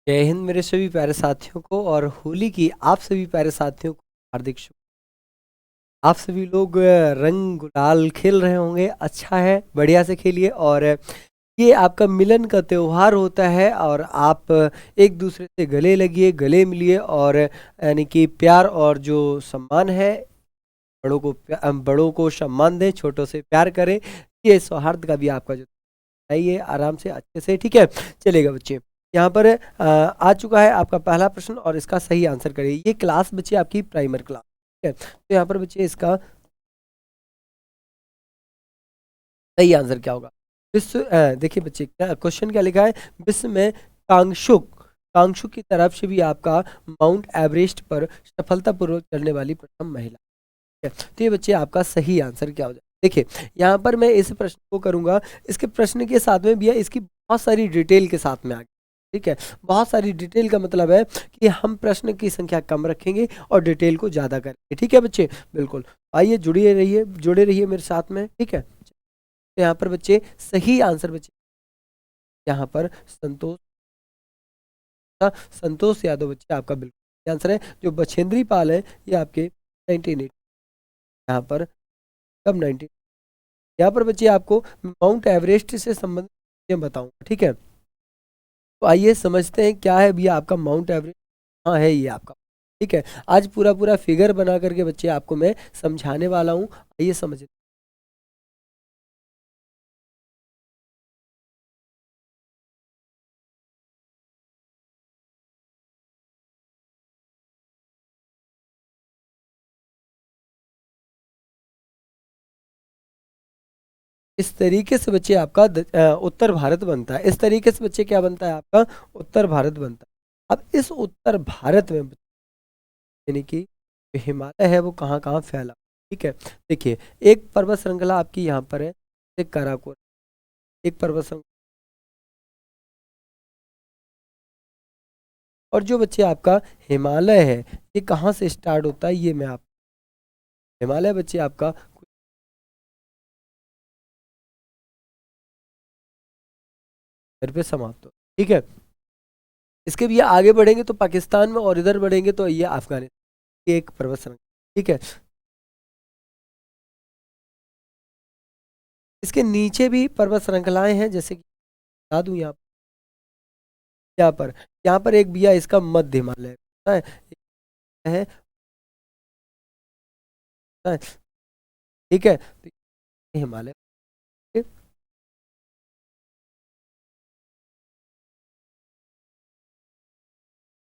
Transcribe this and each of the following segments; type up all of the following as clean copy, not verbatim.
जय हिंद मेरे सभी प्यारे साथियों को और होली की आप सभी प्यारे साथियों को हार्दिक शुभ। आप सभी लोग रंग गुलाल खेल रहे होंगे, अच्छा है, बढ़िया से खेलिए। और ये आपका मिलन का त्योहार होता है और आप एक दूसरे से गले लगिए, गले मिलिए और यानी कि प्यार और जो सम्मान है, बड़ों को सम्मान दें, छोटों से प्यार करें। ये सौहार्द का भी आपका जो आइए आराम से अच्छे से, ठीक है, चलेगा बच्चे। यहाँ पर आ चुका है आपका पहला प्रश्न और इसका सही आंसर करिए। ये क्लास बच्चे आपकी प्राइमर क्लास, ठीक है। तो यहाँ पर बच्चे इसका सही आंसर क्या होगा? विश्व देखिए बच्चे, क्या क्वेश्चन क्या लिखा है? विश्व में कांगशुक कांगशुक की तरफ से भी आपका माउंट एवरेस्ट पर सफलतापूर्वक चढ़ने वाली प्रथम महिला है। तो ये बच्चे आपका सही आंसर क्या हो जाए? देखिए, यहाँ पर मैं इस प्रश्न को करूंगा, इसके प्रश्न के साथ में भी है, इसकी बहुत सारी डिटेल के साथ में आगे, ठीक है। बहुत सारी डिटेल का मतलब है कि हम प्रश्न की संख्या कम रखेंगे और डिटेल को ज्यादा करेंगे, ठीक है बच्चे, बिल्कुल। आइए जुड़े रहिए मेरे साथ में, ठीक है। तो यहाँ पर बच्चे सही आंसर बच्चे यहाँ पर संतोष यादव बच्चे आपका बिल्कुल आंसर है। जो बछेंद्री पाल है ये आपके 1980 यहाँ पर कब 19 यहाँ पर बच्चे आपको माउंट एवरेस्ट से संबंधित चीजें बताऊंगा, ठीक है। तो आइए समझते हैं क्या है भैया आपका माउंट एवरेस्ट। हाँ है ये आपका, ठीक है। आज पूरा पूरा फिगर बना करके बच्चे आपको मैं समझाने वाला हूँ, आइए समझ। इस तरीके से बच्चे आपका उत्तर भारत बनता है। इस तरीके से बच्चे क्या बनता है आपका? उत्तर भारत बनता है। अब इस उत्तर भारत में यानी कि जो हिमालय है वो कहाँ कहाँ फैला, ठीक है। देखिए, एक पर्वत श्रृंखला आपकी यहाँ पर है, एक काराकोरम, एक पर्वत श्रृंखला। और जो बच्चे आपका हिमालय है, ये कहाँ से स्टार्ट होता है, ये मैं आप हिमालय बच्चे आपका घर पे समाप्त हो, ठीक है। इसके भी आगे बढ़ेंगे तो पाकिस्तान में, और इधर बढ़ेंगे तो ये अफगानिस्तान, ये एक पर्वत श्रृंखला, ठीक है। इसके नीचे भी पर्वत श्रृंखलाएं हैं, जैसे कि बता दूं यहाँ पर एक भैया इसका मध्य हिमालय है, है, है, ठीक है। तो ये हिमालय,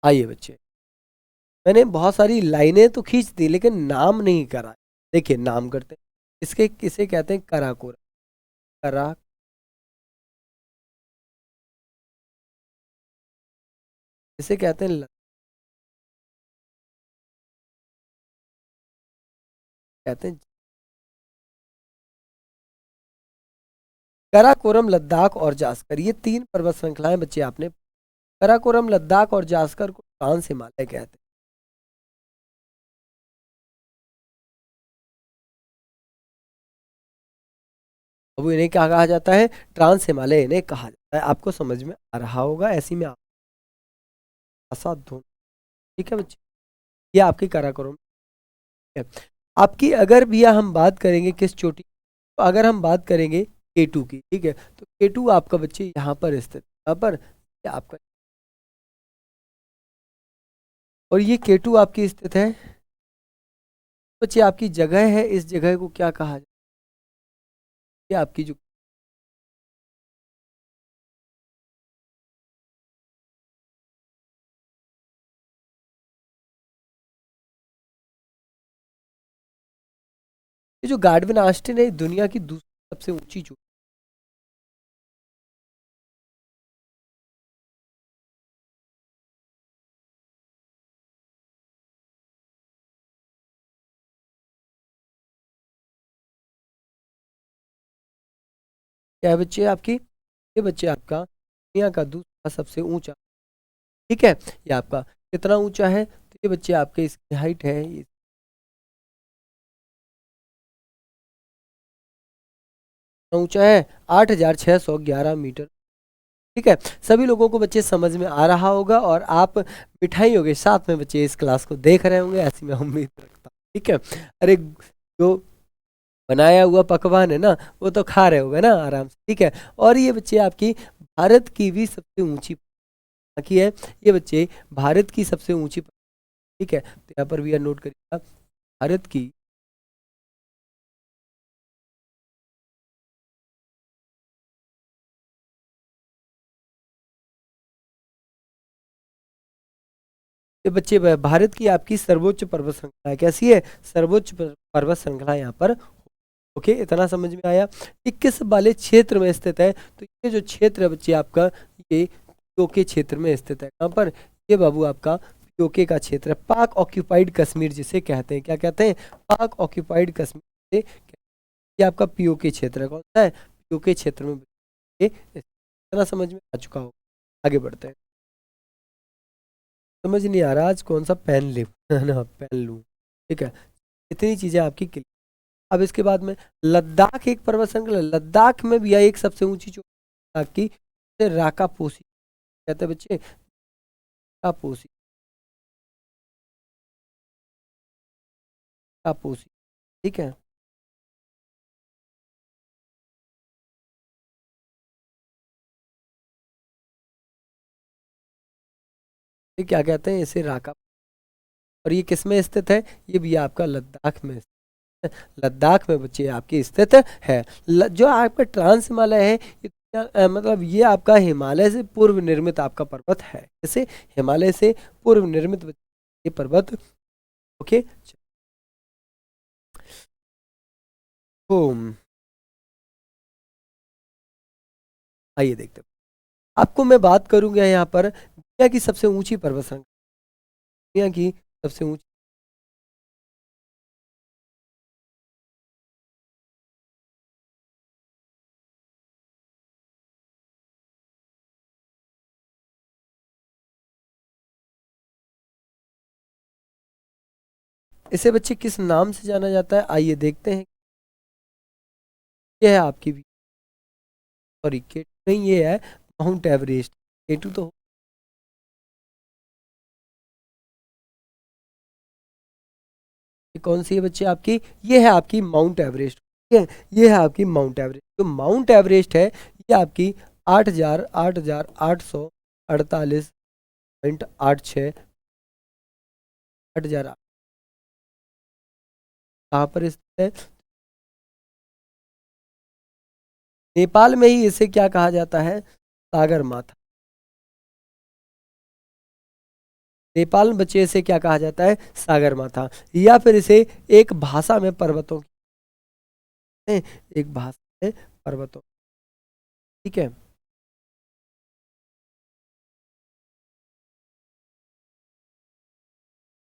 आइए बच्चे, मैंने बहुत सारी लाइनें तो खींच दी लेकिन नाम नहीं करा। देखिए, नाम करते हैं इसके, किसे कहते हैं? कराकोरम। करा इसे कहते हैं कहते हैं कराकोरम, लद्दाख और जास्कर, ये तीन पर्वत श्रृंखलाएं बच्चे आपने। कराकोरम, लद्दाख और जास्कर को ट्रांस हिमालय कहते हैं। अब इन्हें क्या कहा जाता है? ट्रांस हिमालय इन्हें कहा जाता है। आपको समझ में आ रहा होगा, ऐसी में आप आसाद धुन, ठीक है बच्चे। ये आपकी काराकोरम है। आपकी अगर भैया हम बात करेंगे किस चोटी, तो अगर हम बात करेंगे केटू की, ठीक है, तो केटू आपका बच्चे यहाँ पर स्थित, यहाँ पर ये आपका, और ये केटू आपकी स्थित है बच्चे, आपकी जगह है। इस जगह को क्या कहा जाए? ये आपकी जो ये जो गार्डविन आस्टिन है, दुनिया की दूसरी सबसे ऊंची चोटी। क्या है बच्चे आपकी? ये बच्चे आपका दुनिया का दूसरा सबसे ऊंचा, ठीक है। ये आपका कितना ऊंचा है? तो ये बच्चे आपके, इसकी हाइट है, ये कितना ऊंचा है? 8,611 मीटर, ठीक है, सभी लोगों को बच्चे समझ में आ रहा होगा और आप मिठाइयों के साथ में बच्चे इस क्लास को देख रहे होंगे, ऐसी मैं उम्मीद रखता हूँ। ठीक है, अरे जो बनाया हुआ पकवान है ना, वो तो खा रहे होगे ना आराम से। ठीक है, और ये बच्चे आपकी भारत की भी सबसे ऊंची की है, ये बच्चे भारत की सबसे ऊंची, ठीक है, तो यहाँ पर भी यह नोट करिएगा, भारत की ये बच्चे भारत की आपकी सर्वोच्च पर्वत श्रृंखला है, कैसी है, सर्वोच्च पर्वत श्रृंखला यहाँ पर। ओके, इतना समझ में आया। ये किस वाले क्षेत्र में स्थित है, तो ये जो क्षेत्र है बच्चे आपका, ये पीओके क्षेत्र में स्थित है। कहाँ पर, ये बाबू आपका पीओके का क्षेत्र है, पाक ऑक्यूपाइड कश्मीर जिसे कहते हैं, क्या कहते हैं, पाक ऑक्यूपाइड कश्मीर से, ये आपका पीओके क्षेत्र है। कौन सा है, पीओके क्षेत्र में ये इतना समझ में आ चुका हो। आगे बढ़ते हैं, समझ नहीं आ रहा आज कौन सा पेन ले है ना, पेन लूँ। ठीक है, इतनी चीजें आपकी क्लियर। अब इसके बाद में लद्दाख एक पर्वत श्रृंखला है। लद्दाख में भी यह एक सबसे ऊंची चोटी लद्दाख की, राका पोसी कहते हैं बच्चे, राका पोसी, राका पोसी। ठीक है, ये क्या कहते हैं, इसे राका, और ये किस में स्थित है, ये भी आपका लद्दाख में स्थित है। लद्दाख में बच्चे आपकी स्थित है। जो आपका ट्रांस हिमालय है, ये मतलब ये आपका हिमालय से पूर्व निर्मित आपका पर्वत है, जैसे हिमालय से पूर्व निर्मित ये पर्वत। ओके, तो आइए देखते हैं। आपको मैं बात करूंगा यहाँ पर दुनिया की सबसे ऊंची पर्वत श्रृंखला, दुनिया की सबसे ऊंची, इसे बच्चे किस नाम से जाना जाता है, आइए देखते हैं। ये है आपकी भी, सॉरी के नहीं, ये है माउंट एवरेस्ट। केटू तो ये कौन सी है बच्चे आपकी, ये है आपकी माउंट एवरेस्ट। ठीक है, ये है आपकी माउंट एवरेस्ट। जो माउंट एवरेस्ट है, ये आपकी 8,848.86, 8,000 कहाँ पर स्थित है, नेपाल में ही। इसे क्या कहा जाता है, सागर माथा। नेपाल में बच्चे इसे क्या कहा जाता है, सागर माथा, या फिर इसे एक भाषा में पर्वतों की, एक भाषा में पर्वतों। ठीक है,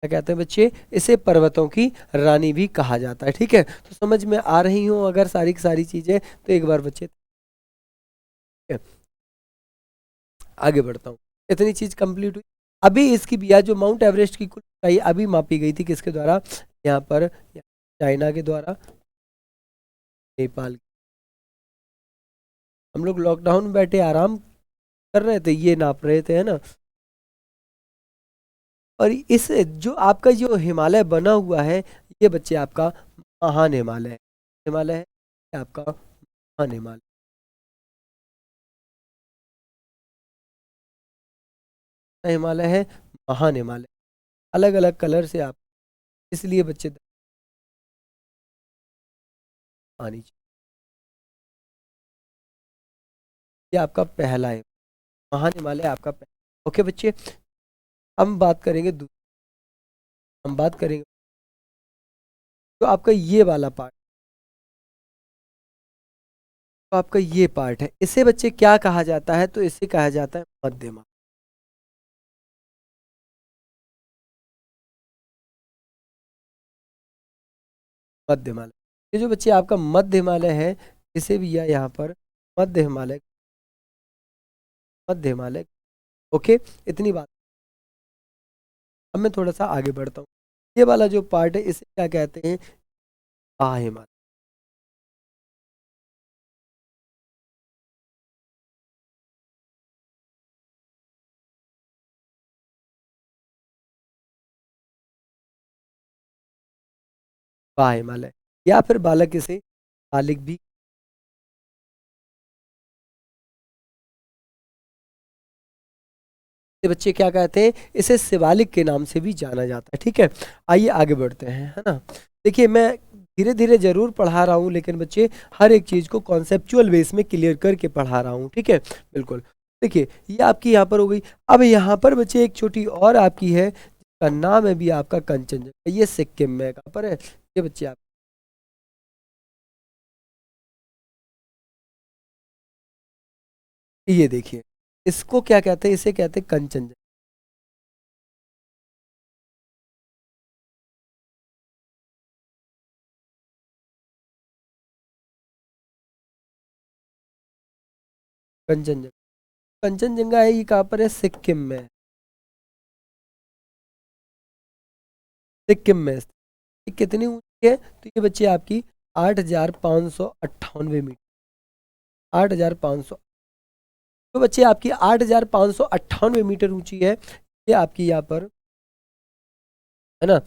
क्या कहते हैं बच्चे, इसे पर्वतों की रानी भी कहा जाता है। ठीक है, तो समझ में आ रही हूँ अगर सारी की सारी चीजें, तो एक बार बच्चे, ठीक है, आगे बढ़ता हूँ। इतनी चीज कंप्लीट हुई। अभी इसकी बिया जो माउंट एवरेस्ट की कुल ऊंचाई अभी मापी गई थी, किसके द्वारा, यहाँ पर चाइना के द्वारा, नेपाल। हम लोग लॉकडाउन में बैठे आराम कर रहे थे, ये नाप रहे थे, है ना। और इस जो आपका जो हिमालय बना हुआ है, ये बच्चे आपका महान हिमालय है। हिमालय है, ये आपका महान हिमालय, हिमालय है, महान हिमालय। अलग अलग कलर से आप, इसलिए बच्चे आनी चाहिए। ये आपका पहला है, महान हिमालय आपका पहला। ओके बच्चे, हम बात करेंगे हम बात करेंगे तो आपका ये वाला पार्ट, तो आपका ये पार्ट है, इसे बच्चे क्या कहा जाता है, तो इसे कहा जाता है मध्यमा, मध्य हिमालय। ये जो बच्चे आपका मध्य हिमालय है, इसे भी यहाँ पर मध्य हिमालय, मध्य हिमालय। ओके, इतनी बात। अब मैं थोड़ा सा आगे बढ़ता हूँ। ये वाला जो पार्ट है, इसे क्या कहते हैं, हिमालय। बा हिमालय, या फिर बालक इसे बालिक भी। ये बच्चे क्या कहते हैं, इसे शिवालिक के नाम से भी जाना जाता है। ठीक है, आइए आगे बढ़ते हैं, है ना। देखिए मैं धीरे धीरे जरूर पढ़ा रहा हूँ, लेकिन बच्चे हर एक चीज को कॉन्सेप्चुअल बेस में क्लियर करके पढ़ा रहा हूँ। ठीक है, बिल्कुल। देखिए ये आपकी यहाँ पर हो गई। अब यहाँ पर बच्चे एक छोटी और आपकी है, जिसका नाम है भी आपका कंचनजंगा। ये सिक्किम में कहाँ पर है, ये बच्चे आप ये देखिए, इसको क्या कहते हैं, इसे कहते हैं कंचनजंगा। कंचनजंगा, कंचनजंगा है, ये कहाँ पर है, सिक्किम में। सिक्किम में ये कितनी ऊंची है, तो ये बच्चे आपकी 8,598 मीटर। 8,500, तो बच्चे आपकी 8,598 मीटर ऊंची है। ये आपकी यहाँ पर, है ना,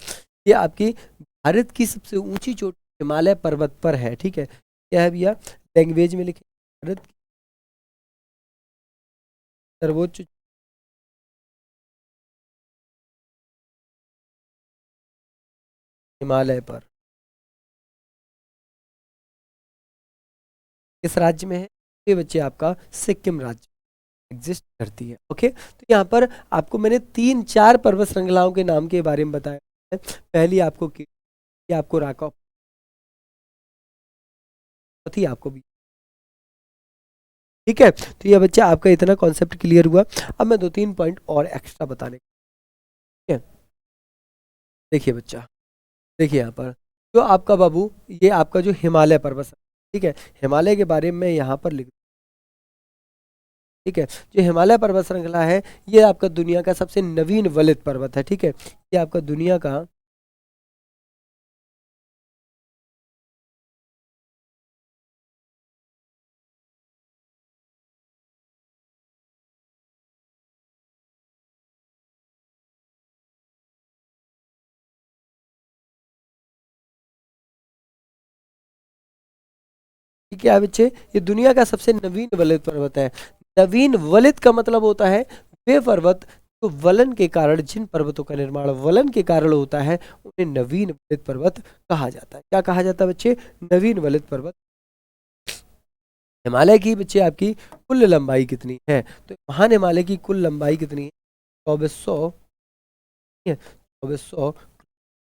ये आपकी भारत की सबसे ऊंची चोटी हिमालय पर्वत पर है। ठीक है, क्या है भैया, लैंग्वेज में लिखे, भारत की सर्वोच्च हिमालय पर किस राज्य में है, ये बच्चे आपका सिक्किम राज्य एग्जिस्ट करती है। ओके, तो यहाँ पर आपको मैंने तीन चार पर्वत श्रृंखलाओं के नाम के बारे में बताया है। पहली आपको ये आपको राका, थी आपको भी। ठीक है, तो ये बच्चा आपका इतना कॉन्सेप्ट क्लियर हुआ। अब मैं दो तीन पॉइंट और एक्स्ट्रा बताने, ठीक है। देखिए बच्चा, देखिए यहाँ पर जो आपका बाबू, ये आपका जो हिमालय पर्वत है, ठीक है, हिमालय के बारे में यहाँ पर लिख, ठीक है। जो हिमालय पर्वत श्रृंखला है, ये आपका दुनिया का सबसे नवीन वलित पर्वत है। ठीक है, ये आपका दुनिया का, ठीक है बच्चे, ये दुनिया का सबसे नवीन वलित पर्वत है। नवीन वलित का मतलब होता है वे पर्वत तो वलन के कारण, जिन पर्वतों का निर्माण वलन के कारण होता है, उन्हें नवीन वलित पर्वत कहा जाता है। क्या कहा जाता है बच्चे, नवीन वलित पर्वत। हिमालय की बच्चे आपकी कुल लंबाई कितनी है, तो महान हिमालय की कुल लंबाई कितनी है, 2400, 2400,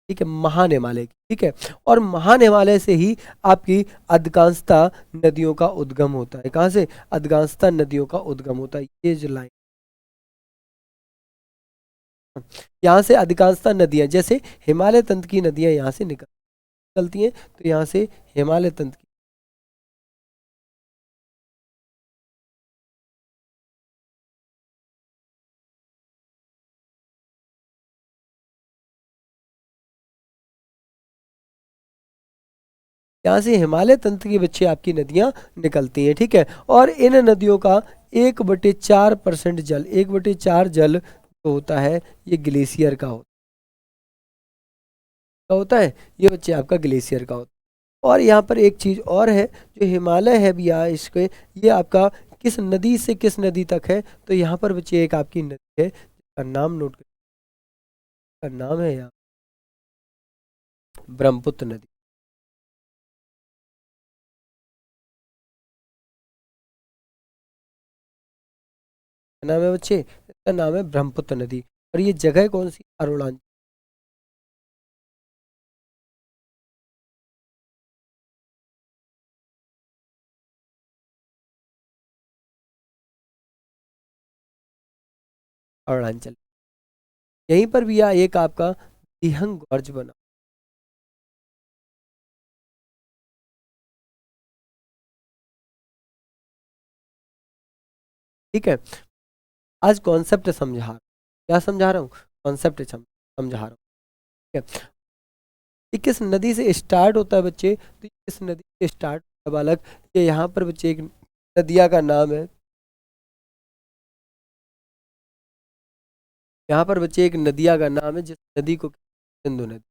ठीक है, महान हिमालय की। ठीक है, और महान हिमालय से ही आपकी अधिकांशता नदियों का उद्गम होता है। कहाँ से, अधिकांशता नदियों का उद्गम होता है, ये जो लाइन, यहाँ से अधिकांशता नदियां, जैसे हिमालय तंत्र की नदियां यहाँ से निकलती हैं, तो यहाँ से हिमालय तंत्र की, यहाँ से हिमालय तंत्र की बच्चे आपकी नदियां निकलती हैं। ठीक है, और इन नदियों का 1/4% जल, 1/4 जल जो होता है, ये ग्लेशियर का होता है, ये बच्चे आपका ग्लेशियर का होता है। और यहाँ पर एक चीज और है, जो हिमालय है भैया, इसके ये आपका किस नदी से किस नदी तक है, तो यहाँ पर बच्चे एक आपकी नदी है जिसका नाम नोट कर, का नाम है यहाँ ब्रह्मपुत्र नदी। क्या नाम है बच्चे, इसका नाम है ब्रह्मपुत्र नदी। और ये जगह कौन सी, अरुणाचल, अरुणाचल। यहीं पर भी यह एक आपका दिहंग gorge बना, ठीक है। आज कॉन्सेप्ट समझा रहा हूं। क्या समझा रहा हूँ, कॉन्सेप्ट समझा रहा हूँ। ठीक है, ये किस नदी से स्टार्ट होता है बच्चे, तो ये किस नदी से स्टार्ट होता है बालक, ये यहाँ पर बच्चे एक नदिया का नाम है, यहाँ पर बच्चे एक नदिया का नाम है, जिस नदी को सिंधु नदी,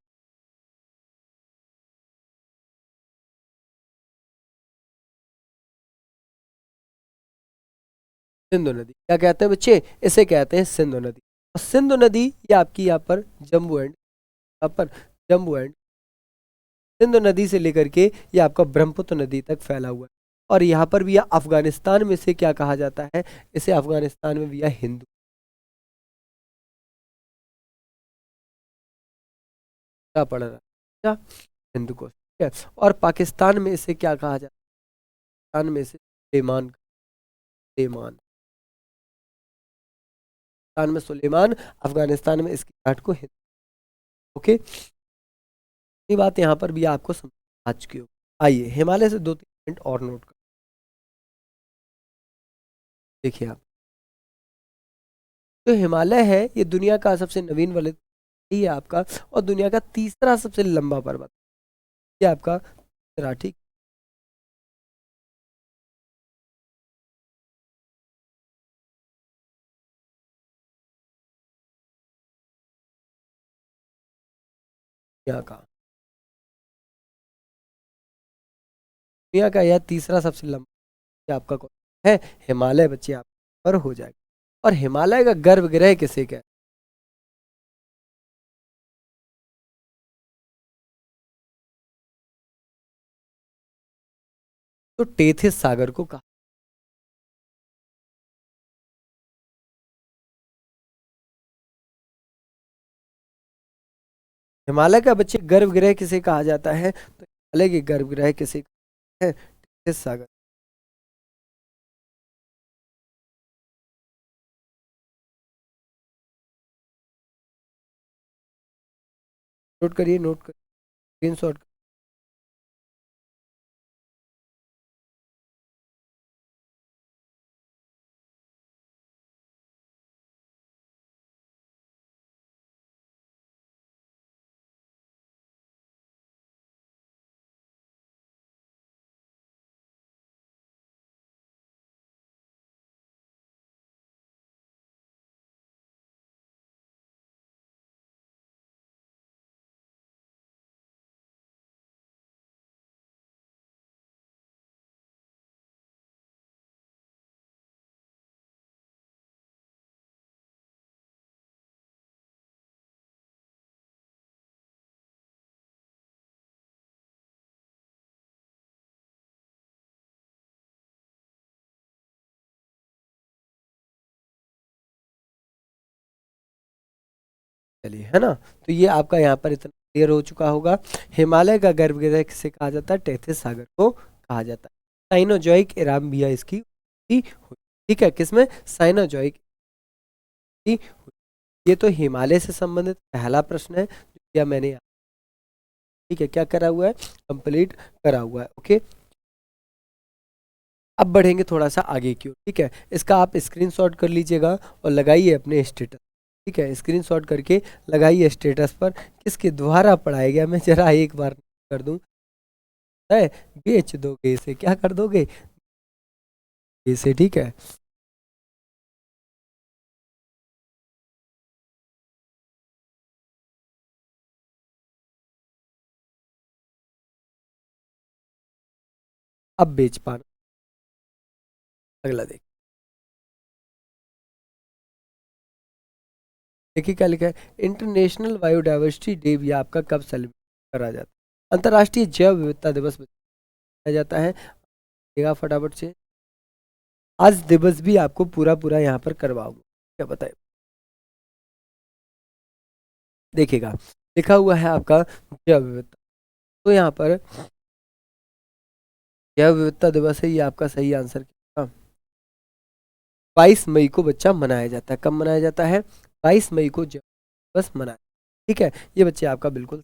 सिंधु नदी। क्या कहते हैं बच्चे, इसे कहते हैं सिंधु नदी। और सिंधु नदी ये आपकी यहाँ पर जम्मू एंड, यहाँ पर जम्मू एंड सिंधु नदी से लेकर के ये आपका ब्रह्मपुत्र नदी तक फैला हुआ है। और यहाँ पर भी, यह अफगानिस्तान में से क्या कहा जाता है, इसे अफगानिस्तान में भी यह हिंदू क्या पढ़ रहा है, क्या, हिंदू को, ठीक है। और पाकिस्तान में इसे क्या कहा जाता है, पाकिस्तान में इसे सुलेमान, सुलेमान, पाकिस्तान में सुलेमान, अफगानिस्तान में इसकी घाट को हिंदू। ओके, ये बात यहाँ पर भी आपको समझ आ चुकी हो। आइए हिमालय से दो तीन पॉइंट और नोट कर, देखिए आप, जो हिमालय है ये दुनिया का सबसे नवीन वाले, ये आपका, और दुनिया का तीसरा सबसे लंबा पर्वत, ये आपका तीसरा, ठीक, यहाँ का, दुनिया का यह तीसरा सबसे लंबा, ये आपका कौन है, हिमालय बच्चे, आप पर हो जाएगा। और हिमालय का गर्भगृह किसे कहते हैं, तो टेथिस सागर को कहा। हिमालय का बच्चे गर्भगृह किसे कहा जाता है, तो हिमालय के गर्भगृह किसे कहते हैं, टेथिस सागर। नोट करिए, नोट करिए, स्क्रीनशॉट। चलिए, है ना, तो ये आपका यहाँ पर इतना क्लियर हो चुका होगा। हिमालय का गर्भगृह किसे कहा जाता है, टेथिस सागर को कहा जाता है। साइनोजॉइक एराम भी है इसकी हुई, ठीक है, किसमें, साइनोजॉइक, ये तो हिमालय से संबंधित पहला प्रश्न है जो क्या मैंने, ठीक है, क्या करा हुआ है, कंप्लीट करा हुआ है। ओके, अब बढ़ेंगे थोड़ा सा आगे की ओर, ठीक है। इसका आप स्क्रीनशॉट कर लीजिएगा और लगाइए अपने स्टेटस, ठीक है, स्क्रीनशॉट करके लगाइए स्टेटस पर, किसके द्वारा पढ़ाया गया, मैं जरा एक बार कर दूं, है, बेच दोगे इसे, क्या कर दोगे इसे, ठीक है। अब बेच पाना, अगला देख, देखिए क्या लिखा है, इंटरनेशनल बायोडाइवर्सिटी डे भी आपका कब सेलिब्रेट करा जाता है, अंतर्राष्ट्रीय जैव विविधता दिवस मनाया जाता है, देखा फटाफट से, आज दिवस भी आपको पूरा पूरा यहाँ पर करवाऊंगा, क्या बताए, देखिएगा, लिखा हुआ है आपका जैव विविधता, तो यहाँ पर जैव विविधता दिवस है, ये आपका सही आंसर, 22 मई को बच्चा मनाया जाता है, कब मनाया जाता है, 22 मई को जैव दिवस मनाया, ठीक है, ये बच्चे आपका बिल्कुल।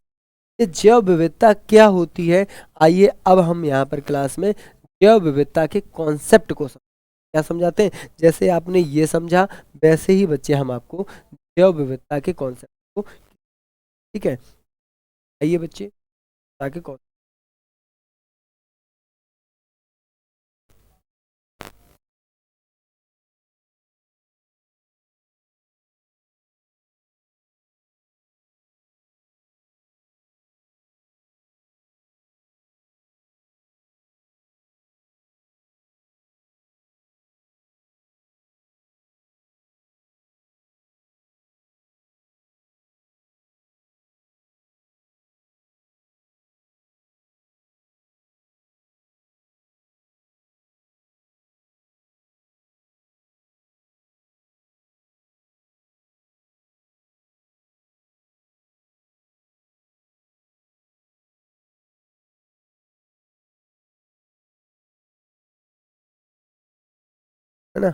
ये जैव विविधता क्या होती है, आइए अब हम यहाँ पर क्लास में जैव विविधता के कॉन्सेप्ट को क्या समझाते हैं, जैसे आपने ये समझा वैसे ही बच्चे हम आपको जैव विविधता के कॉन्सेप्ट को, ठीक है, आइए बच्चे, ताकि है ना।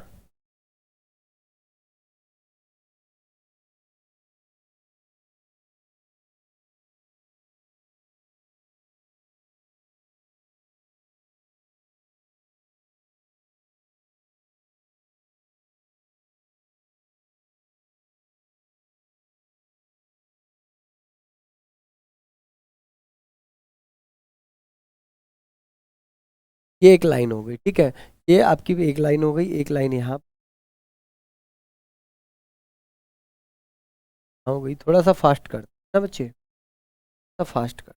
ये एक लाइन हो गई, ठीक है। ये आपकी भी एक लाइन हो गई, एक लाइन यहाँ हो गई। थोड़ा सा फास्ट कर ना बच्चे, थोड़ा फास्ट कर।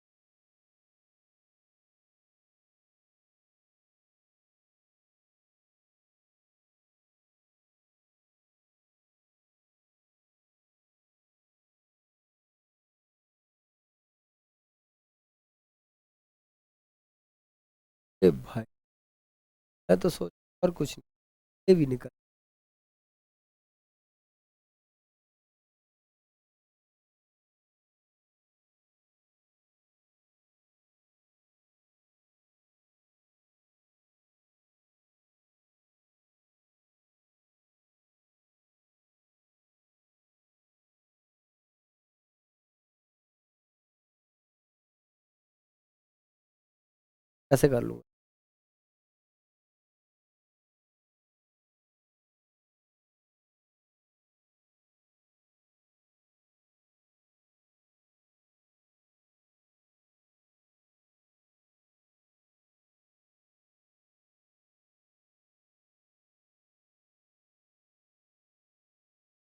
ए भाई, मैं तो सोच और कुछ नहीं, ये भी निकल। ऐसे कर लूंगा।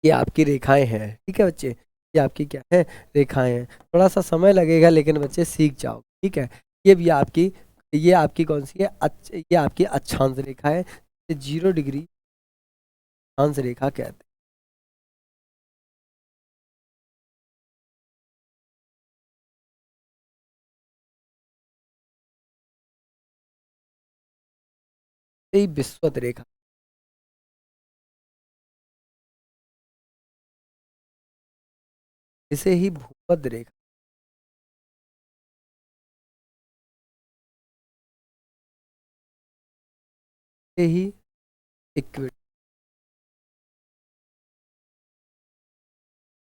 ये आपकी रेखाएं हैं, ठीक है बच्चे। ये आपकी क्या है, रेखाएं हैं। थोड़ा सा समय लगेगा लेकिन बच्चे सीख जाओ, ठीक है। ये आपकी कौन सी है, ये आपकी अक्षांश रेखा है। 0 डिग्री अक्षांश रेखा कहते हैं। ये विश्वत रेखा, इसे ही भूमध्य रेखा, इसे ही इक्वेटर,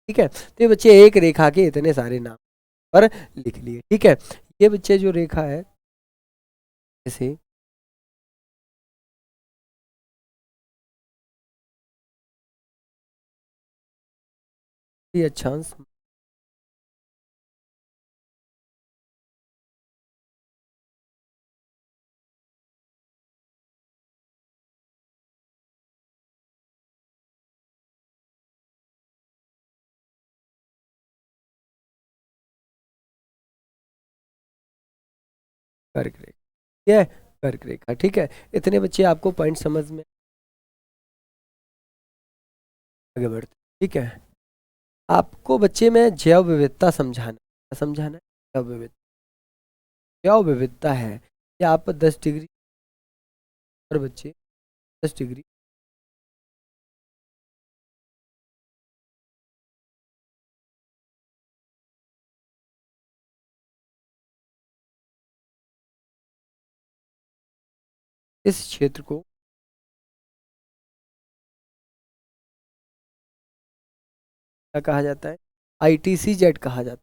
ठीक है। तो ये बच्चे एक रेखा के इतने सारे नाम पर लिख लिए, ठीक है। ये बच्चे जो रेखा है, इसे ये अक्षांश, कर्क रेखा, ये कर्क रेखा, ठीक है। इतने बच्चे आपको पॉइंट समझ में आगे बढ़ते, ठीक है। आपको बच्चे में जैव विविधता समझाना, क्या समझाना है, जैव विविधता। जैव विविधता है कि आप 10 डिग्री पर बच्चे, 10 डिग्री इस क्षेत्र को क्या कहा जाता है, ITCZ कहा जाता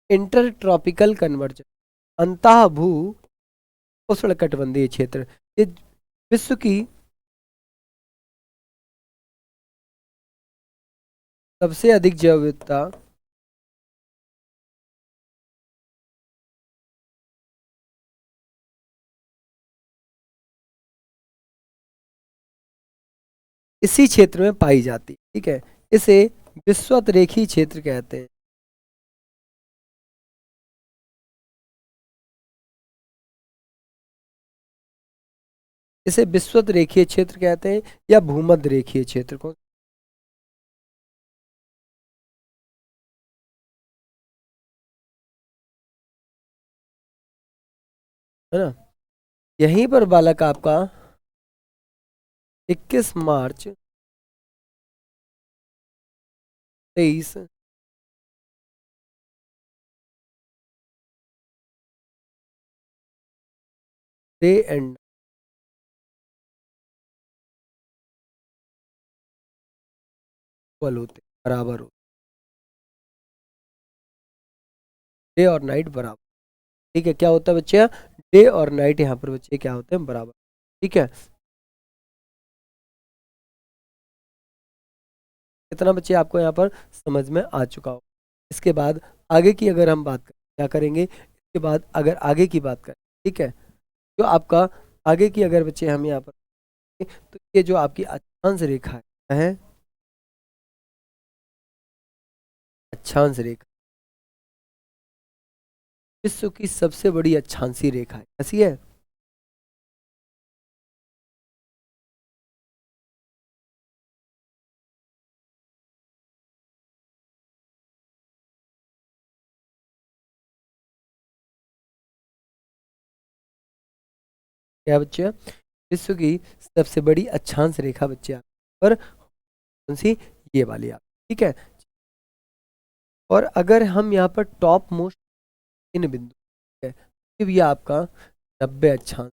है, इंटर ट्रॉपिकल कन्वर्जन, अंतः भू उष्णकटिबंधीय क्षेत्र। ये विश्व की सबसे अधिक जैव विविधता इसी क्षेत्र में पाई जाती है, ठीक है। इसे विश्वत रेखीय क्षेत्र कहते हैं। इसे विश्वत रेखीय क्षेत्र कहते हैं या भूमध्य रेखीय क्षेत्र को, है ना। यहीं पर बालक आपका 21 मार्च 23 डे एंड इक्वल होते हैं, बराबर होते हैं, डे और नाइट बराबर। ठीक है, क्या होता है बच्चे, डे और नाइट यहाँ पर बच्चे क्या होते हैं, बराबर। ठीक है, इतना बच्चे आपको यहाँ पर समझ में आ चुका हो। इसके बाद आगे की अगर हम बात करें, क्या करेंगे इसके बाद, अगर आगे की बात करें, ठीक है, जो आपका आगे की अगर बच्चे हम यहाँ पर, तो ये जो आपकी अक्षांश रेखा है, क्या है, अक्षांश रेखा, विश्व की सबसे बड़ी अक्षांशीय रेखा है, कैसी है, क्या बच्चे, विश्व की सबसे बड़ी अक्षांश रेखा बच्चे आप पर कौन सी, ये वाली आप, ठीक है। और अगर हम यहाँ पर टॉप मोस्ट इन बिंदु है, तो ये आपका 90 अक्षांश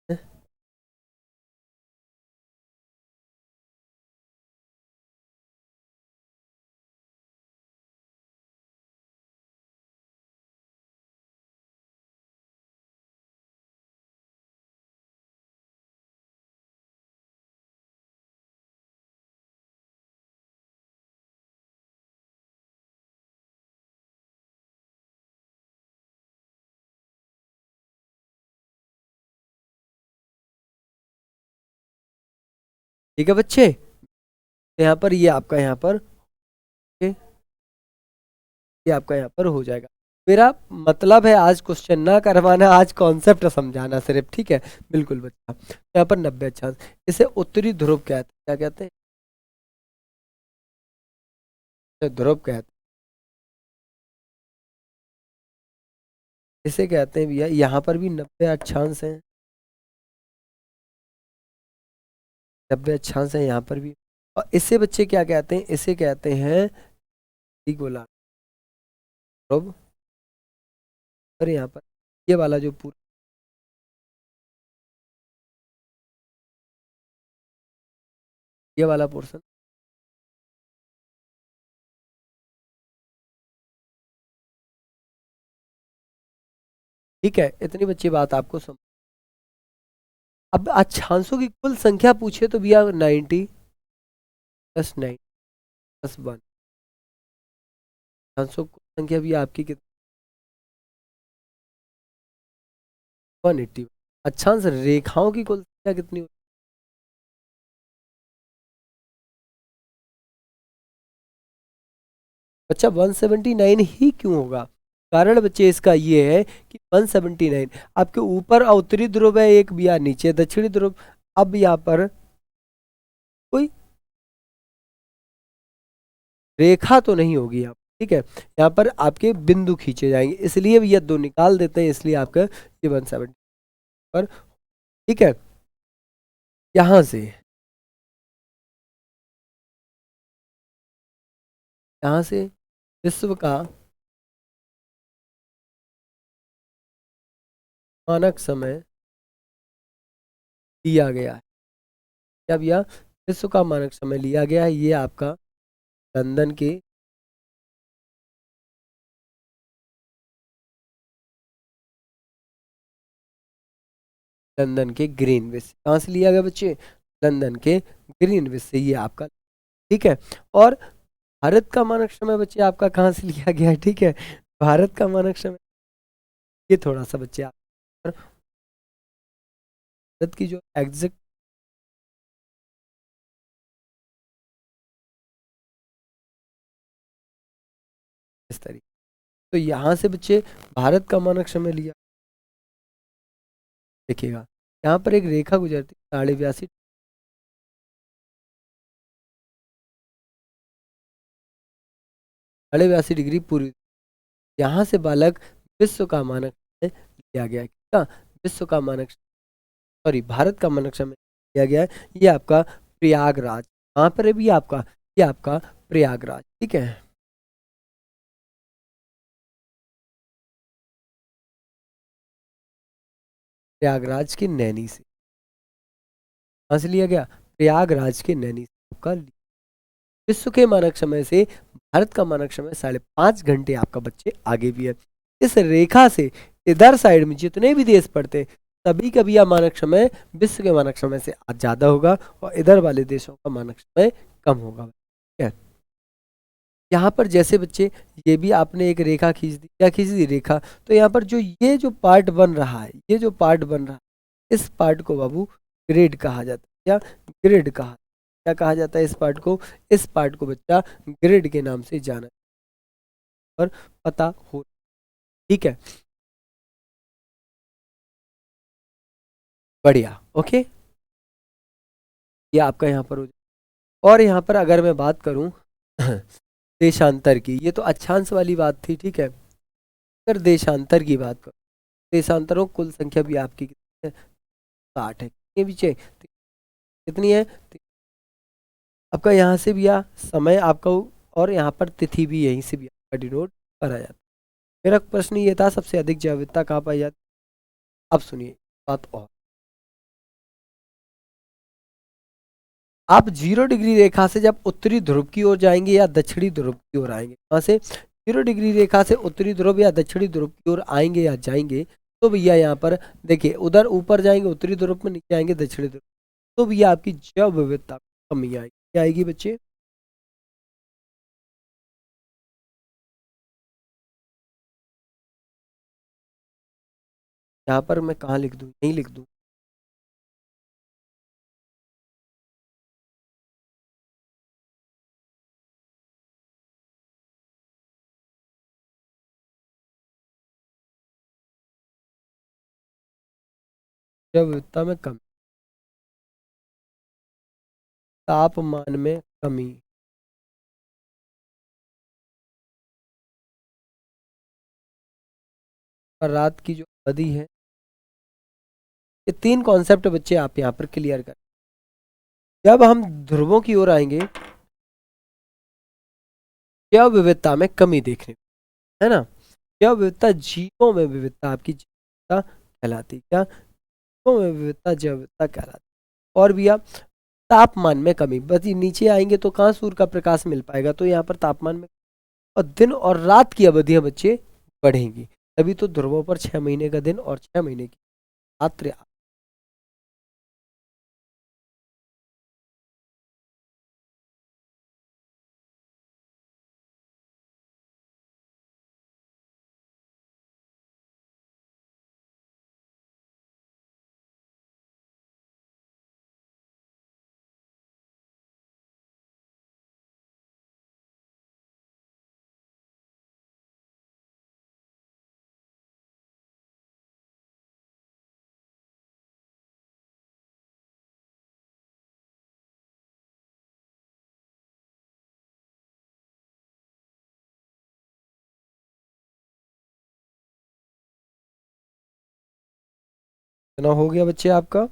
है। ठीक है बच्चे, तो यहाँ पर ये आपका यहाँ पर, ये आपका यहाँ पर हो जाएगा। मेरा मतलब है आज क्वेश्चन ना करवाना, आज कॉन्सेप्ट समझाना सिर्फ, ठीक है। बिल्कुल बच्चा, यहाँ पर 90 अक्षांश, इसे उत्तरी ध्रुव कहते हैं, क्या कहते हैं, इसे ध्रुव कहते हैं, इसे कहते हैं भैया, यहाँ पर भी 90 अक्षांश है, 90 अक्षांश है यहाँ पर भी। और इसे बच्चे क्या कहते हैं, इसे कहते हैं गोला ध्रुव। और यहाँ पर ये वाला जो पूरा, ये वाला पोर्शन, ठीक है, इतनी बच्ची बात आपको समझ। अब अक्षांशों की कुल संख्या पूछे तो भैया 90 + 9 + 1, अक्षांशों की कुल संख्या भी आपकी कितनी, 180। अक्षांश रेखाओं की कुल संख्या कितनी होती है? बच्चा 179 ही क्यों होगा, कारण बच्चे इसका ये है कि 179 आपके ऊपर उत्तरी ध्रुव है, एक भैया नीचे दक्षिणी ध्रुव। अब यहाँ पर कोई रेखा तो नहीं होगी आप, ठीक है, यहाँ पर आपके बिंदु खींचे जाएंगे, इसलिए ये दो निकाल देते हैं, इसलिए आपका ये 170 पर, ठीक है। यहाँ से, यहाँ से विश्व का मानक समय लिया गया है, क्या भैया, विश्व का मानक समय लिया गया है, ये आपका लंदन के, लंदन के ग्रीनविच से। कहाँ से लिया गया बच्चे, लंदन के ग्रीनविच से, ये आपका, ठीक है। और भारत का मानक समय बच्चे आपका कहाँ से लिया गया है, ठीक है, भारत का मानक समय, ये थोड़ा सा बच्चे आप, भारत की जो एग्जैक्ट, इस तरीके, तो यहाँ से बच्चे भारत का मानक समय लिया, देखिएगा यहाँ पर एक रेखा गुजरती है 82, 82 डिग्री पूर्वी, यहाँ से बालक विश्व का मानक समय लिया गया है, किसका, विश्व का मानक, सॉरी भारत का मानक समय लिया गया है, ये आपका प्रयागराज, कहाँ पर है भी आपका, ये आपका प्रयागराज, ठीक है, प्रयागराज के नैनी से। कहाँ से लिया गया? प्रयागराज के नैनी का। विश्व के मानक समय से भारत का मानक समय 5.5 घंटे आपका बच्चे आगे भी है। इस रेखा से इधर साइड में जितने भी देश पड़ते सभी का भी यह मानक समय विश्व के मानक समय से आज ज्यादा होगा और इधर वाले देशों का मानक समय कम होगा। ठीक है, यहाँ पर जैसे बच्चे ये भी आपने एक रेखा खींच दी, क्या खींच दी? रेखा। तो यहाँ पर जो ये जो पार्ट बन रहा है, ये जो पार्ट बन रहा है, इस पार्ट को बाबू ग्रेड कहा जाता है। क्या? ग्रेड क्या कहा जाता है इस पार्ट को? इस पार्ट को बच्चा ग्रेड के नाम से जाना और पता हो। ठीक है, बढ़िया, ओके, ये आपका यहाँ पर हो जाए। और यहाँ पर अगर मैं बात करूँ देशांतर की, ये तो अक्षांश वाली बात थी। ठीक है, अगर देशांतर की बात करूँ, देशांतरों कुल संख्या भी आपकी कितनी है? 60 है। कितनी है पीछे? कितनी है? आपका यहाँ से भी समय आपका, और यहाँ पर तिथि भी यहीं से भी आपका डिनोट करा जाता है। मेरा प्रश्न ये था सबसे अधिक जैव विविधता कहाँ पाई जाती है? अब सुनिए बात। और आप 0 डिग्री रेखा से जब उत्तरी ध्रुव की ओर जाएंगे या दक्षिणी ध्रुव की ओर आएंगे, कहाँ से? 0 डिग्री रेखा से उत्तरी ध्रुव या दक्षिणी ध्रुव की ओर आएंगे या जाएंगे, तो भैया यहाँ पर देखिए उधर ऊपर जाएंगे उत्तरी ध्रुव में, नीचे आएंगे दक्षिणी ध्रुव, तो भैया आपकी जैव विविधता में कमी आएगी। क्या आएगी बच्चे? यहाँ पर मैं कहाँ लिख दूँ? यहीं लिख दूँ। जैव विविधता में कमी, तापमान में कमी, और रात की जो अवधि है, ये 3 कॉन्सेप्ट बच्चे आप यहाँ पर क्लियर कर। जब हम ध्रुवों की ओर आएंगे, जैव विविधता में कमी देखने को, है ना? जैव विविधता जीवों में विविधता आपकी विविधता कहलाती। क्या? जीवों में विविधता जैव विविधता कहलाती। और भैया तापमान में कमी, बस ये नीचे आएंगे तो कहाँ सूर्य का प्रकाश मिल पाएगा, तो यहाँ पर तापमान में, और दिन और रात की अवधियां बच्चे बढ़ेंगी, तभी तो ध्रुवों पर 6 महीने का दिन और 6 महीने की रात्रि। इतना हो गया बच्चे आपका।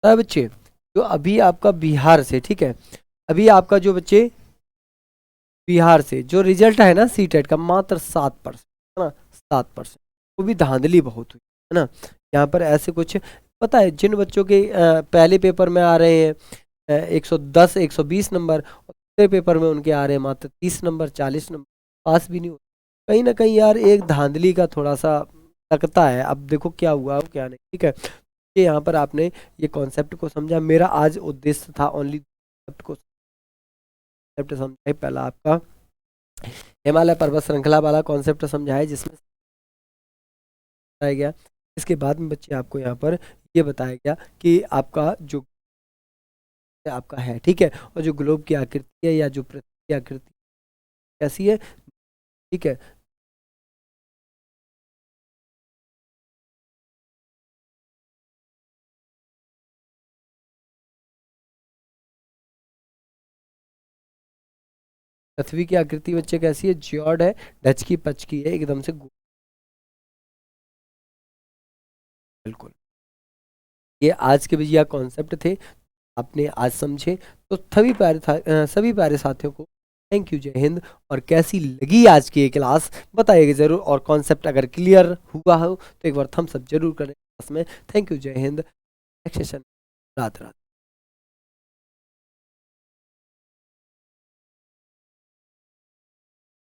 बच्चे जो अभी आपका बिहार से, ठीक है, अभी आपका जो बच्चे बिहार से जो रिजल्ट है ना सी टेट का, मात्र 7%, है ना? 7%, वो भी धांधली बहुत हुई, है ना? यहाँ पर ऐसे कुछ, पता है जिन बच्चों के पहले पेपर में आ रहे हैं 110 120 नंबर, और दूसरे पेपर में उनके आ रहे हैं मात्र 30 नंबर 40 नंबर, पास भी नहीं हो। कहीं ना कहीं यार एक धांधली का थोड़ा सा लगता है। अब देखो क्या हुआ और क्या नहीं। ठीक है, ये यहाँ पर आपने ये कॉन्सेप्ट को समझा। मेरा आज उद्देश्य था ओनली कॉन्सेप्ट को, कॉन्सेप्ट समझाए। पहला आपका हिमालय पर्वत श्रृंखला वाला कॉन्सेप्ट समझा है जिसमें बताया गया। इसके बाद में बच्चे आपको यहाँ पर ये बताया गया कि आपका जो आपका है, ठीक है, और जो ग्लोब की आकृति है या जो पृथ्वी की आकृति कैसी है, ठीक है। पृथ्वी की आकृति बच्चे कैसी है? ज्योर्ड है, ढच की पच की है, एकदम से बिल्कुल। ये आज के भैया कॉन्सेप्ट थे, आपने आज समझे। तो सभी प्यारे साथियों को थैंक यू, जय हिंद। और कैसी लगी आज की ये क्लास बताइएगा ज़रूर, और कॉन्सेप्ट अगर क्लियर हुआ हो तो एक बार थम्स अप जरूर करें क्लास में। थैंक यू, जय हिंद। नेक्स्ट सेशन, रात रात।